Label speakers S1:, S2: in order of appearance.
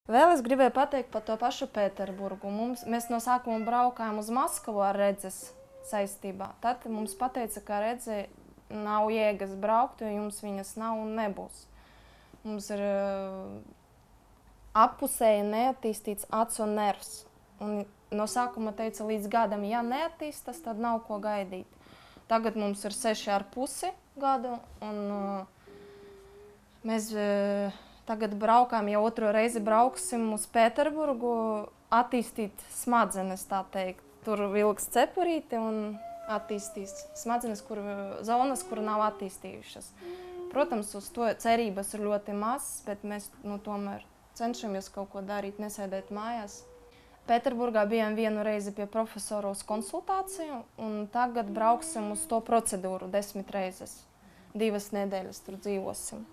S1: Vēl es gribēju pateikt par to pašu Pēterburgu. Mēs no sākuma braukājām uz Maskavu ar redzes saistībā. Tad mums pateica, ka redze nav jēgas braukt, jo jums viņas nav un nebūs. Mums ir appusēji neattīstīts acu nervs. Un no sākuma teica, līdz gadam, ja neattīstas, tad nav ko gaidīt. Tagad mums ir 6,5 gadu, un mēs tagad braukām, ja otro reizi brauksim uz Pēterburgu, attīstīt smadzenes, tā teikt. Tur vilks cepurīti un attīstīs smadzenes, zonas, kur nav attīstījušas. Protams, uz to cerības ir ļoti mazas, bet mēs tomēr cenšamies kaut ko darīt, nesēdēt mājās. Pēterburgā bijām vienu reizi pie profesora uz konsultāciju, un tagad brauksim uz to procedūru 10 reizes. 2 nedēļas tur dzīvosim.